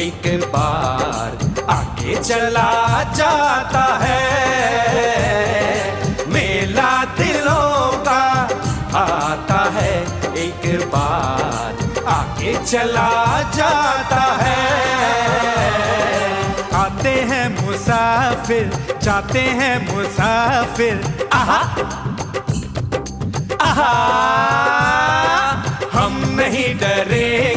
एक बार आगे चला जाता है। मेला दिलों का आता है, एक बार आगे चला जाता है। आते हैं मुसाफिर, जाते हैं मुसाफिर, आहा आहा, हम नहीं डरेंगे।